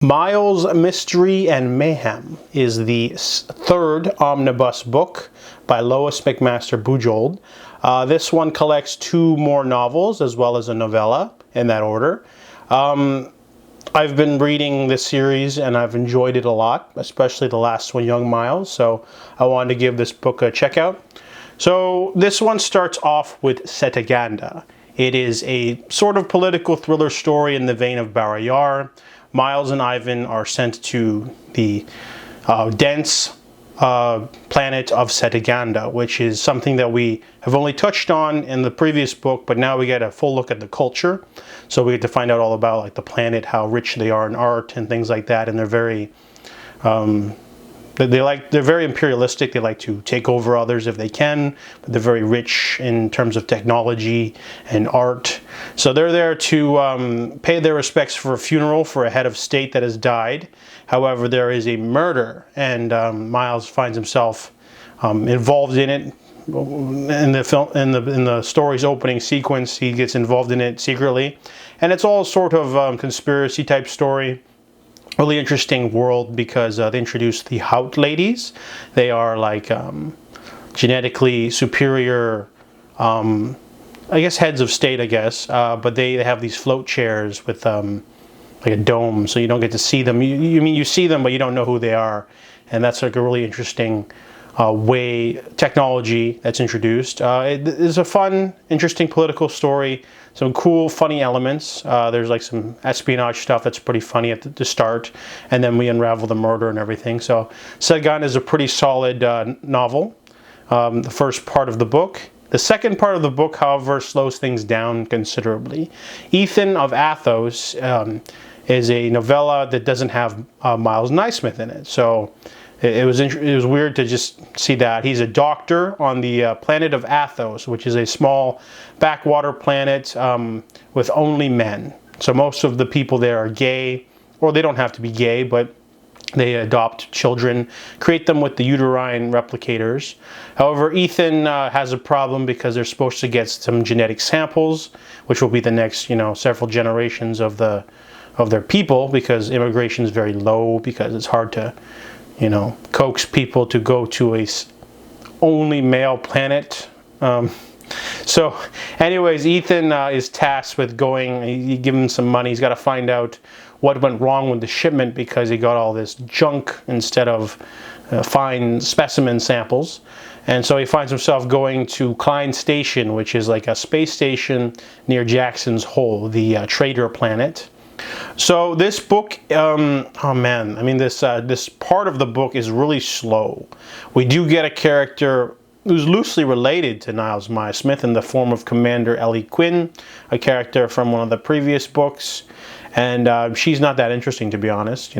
Miles, Mystery and Mayhem is the third omnibus book by Lois McMaster Bujold. This one collects two more novels as well as a novella in that order. I've been reading this series and I've enjoyed it a lot, especially the last one, Young Miles, so I wanted to give this book a check out. So this one starts off with Setaganda. It is a sort of political thriller story in the vein of Barayar. Miles and Ivan are sent to the dense planet of Cetaganda, which is something that we have only touched on in the previous book, but now we get a full look at the culture. So we get to find out all about like the planet, how rich they are in art and things like that, and they're very they're very imperialistic. They like to take over others if they can, but they're very rich in terms of technology and art. So they're there to pay their respects for a funeral for a head of state that has died. However, there is a murder, and Miles finds himself involved in it. In the story's opening sequence, he gets involved in it secretly, and it's all sort of conspiracy type story. Really interesting world because they introduced the Hout ladies. They are like genetically superior, I guess heads of state, I guess, but they have these float chairs with like a dome, so you don't get to see them. You see them, but you don't know who they are, and that's like a really interesting technology that's introduced. It is a fun, interesting political story. Some cool, funny elements. There's like some espionage stuff that's pretty funny at the start, and then we unravel the murder and everything. So Setaganda is a pretty solid novel, the first part of the book. The second part of the book, however, slows things down considerably. Ethan of Athos is a novella that doesn't have Miles Naismith in it. So it was weird to just see that. He's a doctor on the planet of Athos, which is a small backwater planet with only men. So most of the people there are gay, or they don't have to be gay, but they adopt children, create them with the uterine replicators. However, Ethan has a problem because they're supposed to get some genetic samples, which will be the next, several generations of their people, because immigration is very low, because it's hard to coax people to go to a only male planet. So anyways, Ethan is tasked with going. You give him some money. He's got to find out what went wrong with the shipment because he got all this junk instead of fine specimen samples. And so he finds himself going to Klein Station, which is like a space station near Jackson's Hole, the trader planet. So this book, oh man, I mean this part of the book is really slow. We do get a character who's loosely related to Niles Naismith in the form of Commander Ellie Quinn, a character from one of the previous books, and she's not that interesting, to be honest.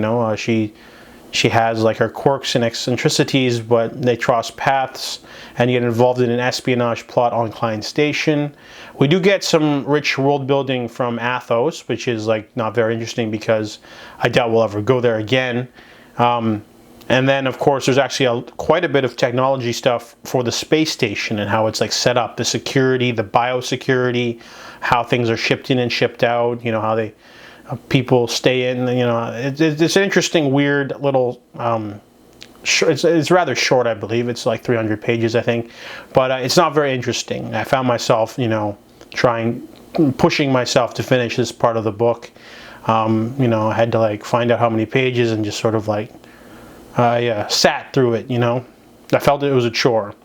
She has like her quirks and eccentricities, but they cross paths and get involved in an espionage plot on Klein Station. We do get some rich world building from Athos, which is like not very interesting because I doubt we'll ever go there again. And then of course there's actually quite a bit of technology stuff for the space station and how it's like set up, the security, the biosecurity, how things are shipped in and shipped out, how people stay in, it's an interesting, weird little, it's rather short, I believe. It's like 300 pages, I think, but it's not very interesting. I found myself, pushing myself to finish this part of the book. I had to like find out how many pages and just sort of like, sat through it, I felt it was a chore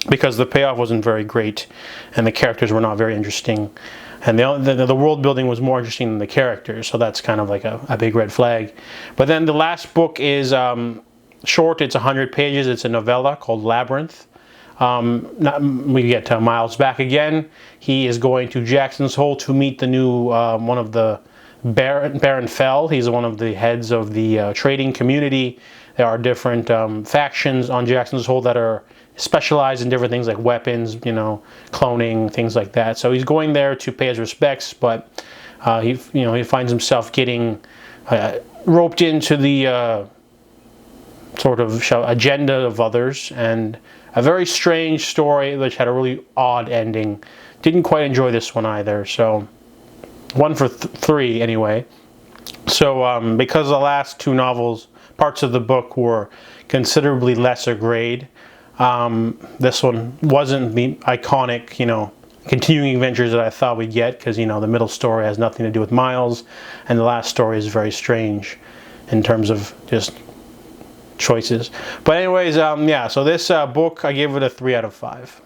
because the payoff wasn't very great and the characters were not very interesting. And the world building was more interesting than the characters, so that's kind of like a big red flag. But then the last book is short. It's 100 pages. It's a novella called Labyrinth. We get Miles back again. He is going to Jackson's Hole to meet the new one of the Baron Fell. He's one of the heads of the trading community. There are different factions on Jackson's Hole that are specialized in different things like weapons, cloning, things like that. So he's going there to pay his respects, but he finds himself getting roped into the sort of agenda of others, and a very strange story which had a really odd ending. Didn't quite enjoy this one either. So 1 for 3 anyway. So because the last two novels, parts of the book were considerably lesser grade, this one wasn't the iconic, continuing adventures that I thought we'd get, because, the middle story has nothing to do with Miles, and the last story is very strange in terms of just choices. But anyways, yeah, so this book, I gave it a 3 out of 5.